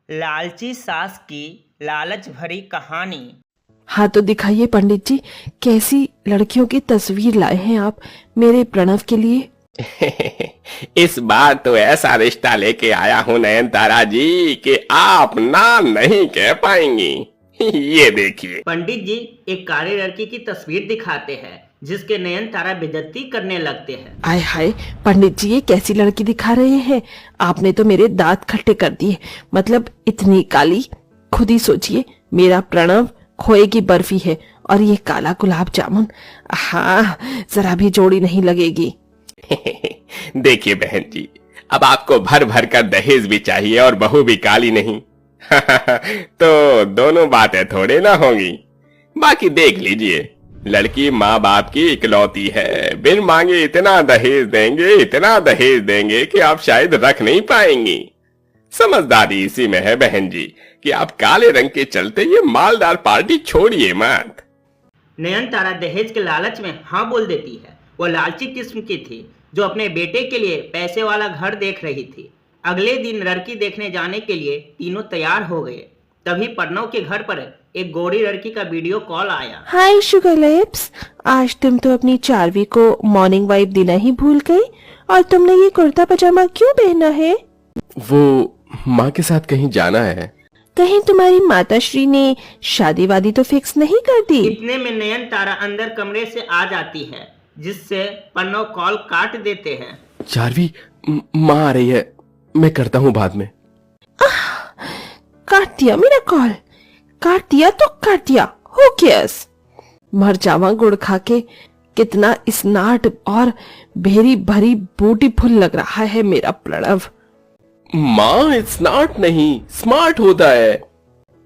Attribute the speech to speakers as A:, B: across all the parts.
A: लालची सास की लालच भरी कहानी।
B: हाँ तो दिखाइए पंडित जी, कैसी लड़कियों की तस्वीर लाए हैं आप मेरे प्रणव के लिए।
C: इस बार तो ऐसा रिश्ता लेके आया हूँ नयनतारा जी कि आप ना नहीं कह पाएंगी। ये देखिए।
A: पंडित जी एक काली लड़की की तस्वीर दिखाते हैं जिसके नयनतारा बेइज्जती करने लगते हैं।
B: आय हाय पंडित जी, ये कैसी लड़की दिखा रहे हैं? आपने तो मेरे दांत खट्टे कर दिए। मतलब इतनी काली। खुद ही सोचिए, मेरा प्रणव खोए की बर्फी है और ये काला गुलाब जामुन। हाँ, जरा भी जोड़ी नहीं लगेगी।
C: देखिए बहन जी, अब आपको भर भर कर दहेज भी चाहिए और बहू भी काली नहीं। तो दोनों बातें थोड़े ना होंगी। बाकी देख लीजिए, लड़की माँ बाप की इकलौती है। बिन मांगे इतना दहेज देंगे कि आप शायद रख नहीं पाएंगी। समझदारी इसी में है बहन जी कि आप काले रंग के चलते ये मालदार पार्टी छोड़िए मत।
A: नयनतारा दहेज के लालच में हाँ बोल देती है। वो लालची किस्म की थी जो अपने बेटे के लिए पैसे वाला घर देख रही थी। अगले दिन लड़की देखने जाने के लिए तीनों तैयार हो गए। तभी प्रणव के घर पर एक गोरी लड़की का वीडियो कॉल आया।
B: हाय शुगर लिप्स, आज तुम तो अपनी चार्वी को मॉर्निंग वाइफ देना ही भूल गई। और तुमने ये कुर्ता पजामा क्यों पहना है?
C: वो माँ के साथ कहीं जाना है।
B: कहीं तुम्हारी माताश्री ने शादी वादी तो फिक्स नहीं कर दी?
A: इतने में नयनतारा अंदर कमरे से आ जाती है जिससे प्रणव कॉल काट देते हैं।
C: चार्वी, माँ आ रही है, मैं करता हूँ बाद में।
B: काट दिया मेरा कॉल। काट दिया तो काट दिया, हो केयर्स। मर जावा गुड़ खा के। कितना स्मार्ट और भेरी भरी ब्यूटीफुल लग रहा है मेरा प्रणव।
C: माँ, इट्स नॉट नहीं, स्मार्ट होता है।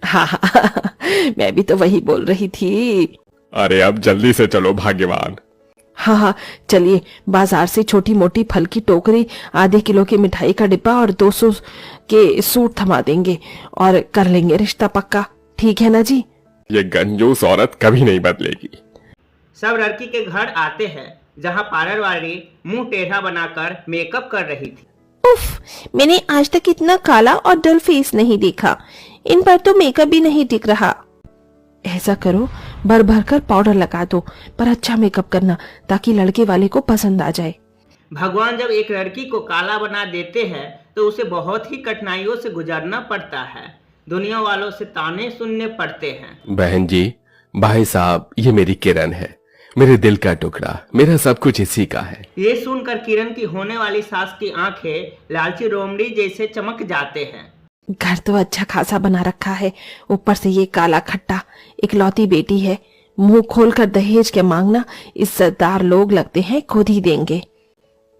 B: हाँ, मैं भी तो वही बोल रही थी।
C: अरे अब जल्दी से चलो भाग्यवान।
B: हाँ, चलिए बाजार से छोटी मोटी फल की टोकरी, आधे किलो की मिठाई का डिब्बा और 200 के सूट थमा देंगे और कर लेंगे रिश्ता पक्का। ठीक है ना जी?
C: ये कंजूस औरत कभी नहीं बदलेगी।
A: सब लड़की के घर आते हैं जहाँ पार्लर वाली मुंह टेढ़ा बनाकर मेकअप कर रही थी।
B: उफ, मैंने आज तक इतना काला और डल फेस नहीं देखा। इन पर तो मेकअप भी नहीं टिक रहा। ऐसा करो, भर भर कर पाउडर लगा दो, पर अच्छा मेकअप करना ताकि लड़के वाले को पसंद आ जाए।
A: भगवान जब एक लड़की को काला बना देते हैं तो उसे बहुत ही कठिनाइयों से गुजरना पड़ता है। दुनिया वालों से ताने सुनने पड़ते हैं।
C: बहन जी, भाई साहब, ये मेरी किरण है, मेरे दिल का टुकड़ा, मेरा सब कुछ इसी का है।
A: ये सुनकर किरण की होने वाली सास की आंखें लालची रोमड़ी जैसे चमक जाते हैं।
B: घर तो अच्छा खासा बना रखा है, ऊपर से ये काला खट्टा। इकलौती बेटी है, मुंह खोलकर दहेज के मांगना, इज्जतदार लोग लगते हैं खुद ही देंगे।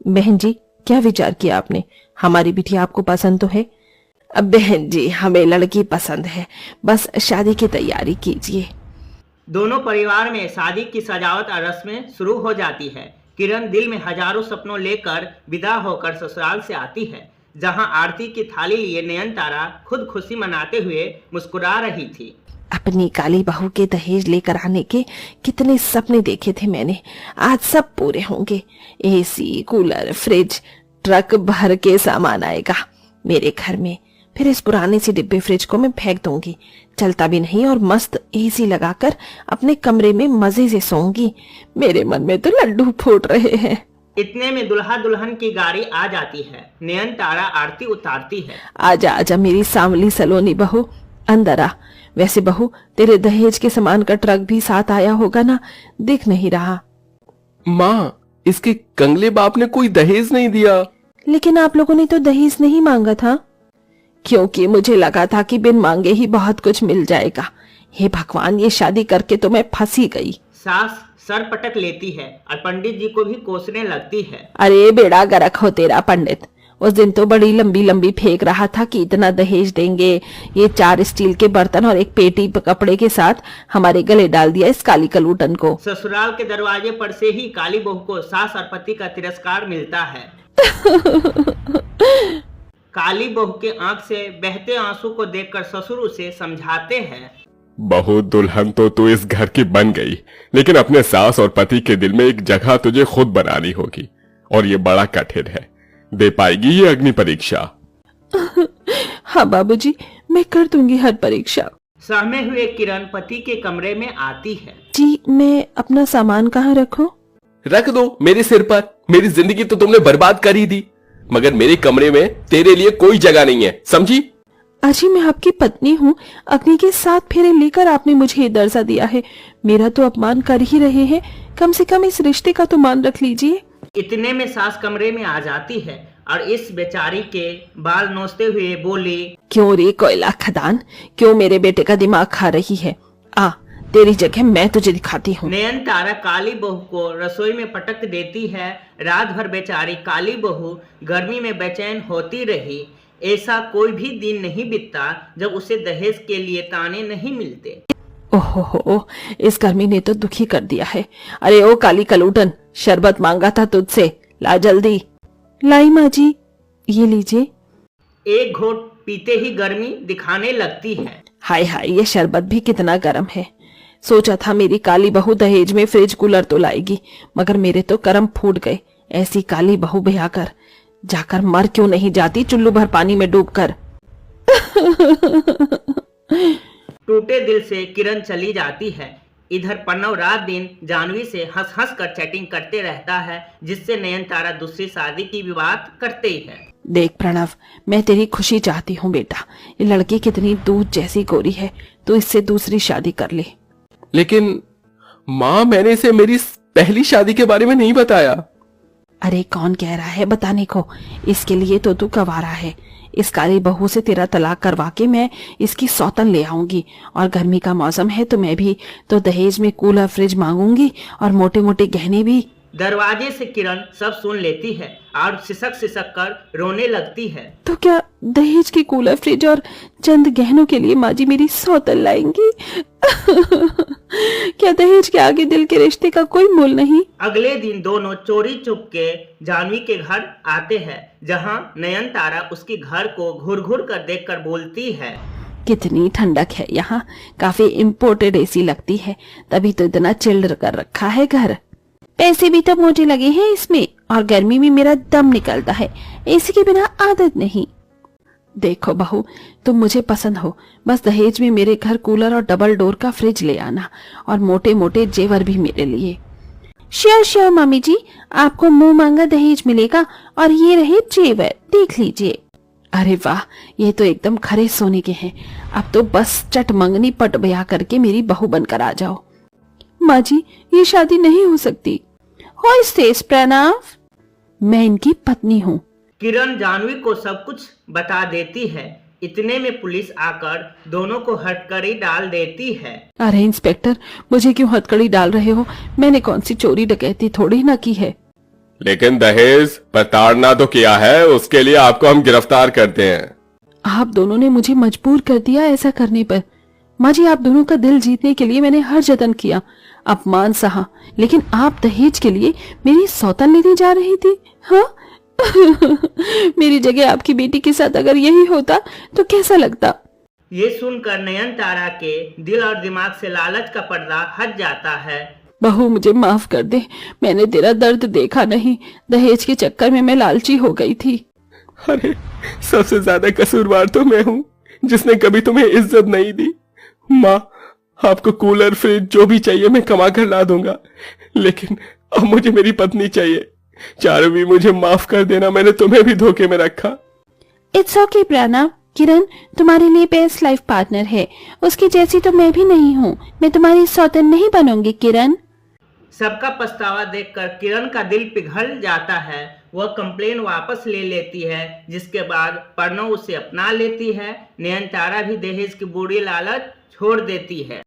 B: बहन जी, क्या विचार किया आपने? हमारी बिटिया आपको पसंद तो है? अब बहन जी, हमें लड़की पसंद है, बस शादी की तैयारी कीजिए।
A: दोनों परिवार में शादी की सजावट और रस्में शुरू हो जाती है। किरण दिल में हजारों सपनों लेकर विदा होकर ससुराल से आती है, जहां आरती की थाली लिए नयनतारा खुद खुशी मनाते हुए मुस्कुरा रही थी।
B: अपनी काली बहू के दहेज लेकर आने के कितने सपने देखे थे मैंने, आज सब पूरे होंगे। एसी, कूलर, फ्रिज, ट्रक भर के सामान आएगा मेरे घर में। फिर इस पुराने से डिब्बे फ्रिज को मैं फेंक दूंगी, चलता भी नहीं, और मस्त एसी लगाकर अपने कमरे में मजे से सोऊंगी। मेरे मन में तो लड्डू फूट रहे हैं।
A: इतने में दुल्हा दुल्हन की गाड़ी आ जाती है। नयनतारा आरती उतारती है।
B: आजा आजा मेरी सांवली सलोनी बहू, अंदर आ। वैसे बहू, तेरे दहेज के सामान का ट्रक भी साथ आया होगा ना? दिख नहीं रहा।
C: माँ, इसके कंगले बाप ने कोई दहेज नहीं दिया।
B: लेकिन आप लोगों ने तो दहेज नहीं मांगा था। क्योंकि मुझे लगा था कि बिन मांगे ही बहुत कुछ मिल जाएगा। हे भगवान, ये शादी करके तो मैं फंसी गई।
A: सास सर पटक लेती है और पंडित जी को भी कोसने लगती है।
B: अरे बेड़ा गर्क हो तेरा पंडित। उस दिन तो बड़ी लंबी लंबी फेंक रहा था कि इतना दहेज देंगे। ये 4 स्टील के बर्तन और एक पेटी कपड़े के साथ हमारे गले डाल दिया इस काली कलूटन को।
A: ससुराल के दरवाजे पर से ही काली बहू को सास और पति का तिरस्कार मिलता है। काली बहू के आंख से बहते आंसू को देखकर ससुर उसे समझाते हैं।
C: बहू दुल्हन तो तू इस घर की बन गई, लेकिन अपने सास और पति के दिल में एक जगह तुझे खुद बनानी होगी, और ये बड़ा कठिन है। दे पाएगी ये अग्नि परीक्षा?
B: हाँ बाबूजी, मैं कर दूंगी हर परीक्षा।
A: सहमे हुए किरण पति के कमरे में आती है।
B: जी, मैं अपना सामान कहाँ रखूं?
C: रख दो मेरे सिर पर। मेरी जिंदगी तो तुमने बर्बाद कर ही दी, मगर मेरे कमरे में तेरे लिए कोई जगह नहीं है, समझी?
B: अजी, मैं आपकी पत्नी हूँ। अग्नि के 7 फेरे लेकर आपने मुझे ये दर्जा दिया है। मेरा तो अपमान कर ही रहे हैं, कम से कम इस रिश्ते का तो मान रख लीजिए।
A: इतने में सास कमरे में आ जाती है और इस बेचारी के बाल नोचते हुए बोली,
B: क्यों रे कोयला खदान, क्यों मेरे बेटे का दिमाग खा रही है? आ, तेरी जगह मैं तुझे दिखाती हूँ।
A: नयनतारा काली बहू को रसोई में पटक देती है। रात भर बेचारी काली बहू गर्मी में बेचैन होती रही। ऐसा कोई भी दिन नहीं बीतता जब उसे दहेज के लिए ताने नहीं मिलते।
B: ओहो, इस गर्मी ने तो दुखी कर दिया है। अरे ओ काली कलूटन, शरबत मांगा था तुझसे, ला जल्दी। लाई माँ जी, ये लीजिए।
A: एक घोट पीते ही गर्मी दिखाने लगती है।
B: हाय हाय, ये शरबत भी कितना गर्म है। सोचा था मेरी काली बहू दहेज में फ्रिज कूलर तो लाएगी, मगर मेरे तो कर्म फूट गए। ऐसी काली बहू ब्याह कर जाकर मर क्यों नहीं जाती चुल्लू भर पानी में डूबकर।
A: टूटे दिल से किरण चली जाती है। इधर प्रणव रात दिन जानवी से हंस हंस कर चैटिंग करते रहता है, जिससे नयनतारा दूसरी शादी की भी बात करते ही है।
B: देख प्रणव, मैं तेरी खुशी चाहती हूँ बेटा। ये लड़की कितनी दूध जैसी गोरी है, तो इससे दूसरी शादी कर ले।
C: लेकिन माँ, मैंने इसे मेरी पहली शादी के बारे में नहीं बताया।
B: अरे कौन कह रहा है बताने को? इसके लिए तो तू गवारा है। इस काली बहू से तेरा तलाक करवा के मैं इसकी सौतन ले आऊंगी, और गर्मी का मौसम है तो मैं भी तो दहेज में कूलर फ्रिज मांगूंगी और मोटे मोटे गहने भी।
A: दरवाजे से किरण सब सुन लेती है और सिसक सिसक कर रोने लगती है।
B: तो क्या दहेज की कूलर फ्रिज और चंद गहनों के लिए माँ जी मेरी सौतन लाएंगी? क्या दहेज के आगे दिल के रिश्ते का कोई मोल नहीं?
A: अगले दिन दोनों चोरी चुपके जानवी के घर आते हैं, जहां नयनतारा उसके घर को घूर घूर कर देखकर बोलती है,
B: कितनी ठंडक है यहाँ, काफी इम्पोर्टेड एसी लगती है, तभी तो इतना चिल्ड कर रखा है घर। पैसे भी तो मुझे लगे हैं इसमें, और गर्मी में मेरा दम निकलता है, एसी के बिना आदत नहीं। देखो बहू, तुम मुझे पसंद हो, बस दहेज में मेरे घर कूलर और डबल डोर का फ्रिज ले आना, और मोटे मोटे जेवर भी मेरे लिए। श्योर श्योर मम्मी जी, आपको मुंह मांगा दहेज मिलेगा, और ये रहे जेवर, देख लीजिए। अरे वाह, ये तो एकदम खरे सोने के हैं। अब तो बस चट मंगनी पट ब्याह करके मेरी बहू बनकर आ जाओ। माँ जी, ये शादी नहीं हो सकती। प्रणव, मैं इनकी पत्नी हूँ।
A: किरण जानवी को सब कुछ बता देती है। इतने में पुलिस आकर दोनों को हथकड़ी डाल देती है।
B: अरे इंस्पेक्टर, मुझे क्यों हथकड़ी डाल रहे हो? मैंने कौन सी चोरी डकैती थोड़ी ना की है।
C: लेकिन दहेज प्रताड़ना तो किया है, उसके लिए आपको हम गिरफ्तार करते हैं।
B: आप दोनों ने मुझे मजबूर कर दिया ऐसा करने पर। माँ जी, आप दोनों का दिल जीतने के लिए मैंने हर जतन किया, अपमान सहा, लेकिन आप दहेज के लिए मेरी सौतन लेने जा रही थी। हाँ? मेरी जगह आपकी बेटी के साथ अगर यही होता तो कैसा लगता?
A: ये सुनकर नयनतारा के दिल और दिमाग से लालच का पर्दा हट जाता है।
B: बहू, मुझे माफ कर दे, मैंने तेरा दर्द देखा नहीं, दहेज के चक्कर में मैं लालची हो गई थी।
C: अरे, सबसे ज्यादा कसूरवार तो मैं हूँ, जिसने कभी तुम्हें इज्जत नहीं दी। माँ, आपको कूलर फ्रिज जो भी चाहिए मैं कमा कर ला दूंगा, लेकिन अब मुझे मेरी पत्नी चाहिए। चारवी, मुझे माफ कर देना, मैंने तुम्हें भी धोखे में रखा।
B: इट्स ओके प्रणव, किरण तुम्हारे लिए बेस्ट लाइफ पार्टनर है, उसकी जैसी तो मैं भी नहीं हूँ। मैं तुम्हारी सौतन नहीं बनूंगी किरण।
A: सबका पछतावा देखकर किरण का दिल पिघल जाता है। वह कंप्लेन वापस ले लेती है, जिसके बाद प्रणव उसे अपना लेती है। नयनतारा भी दहेज की बुरी लालच छोड़ देती है।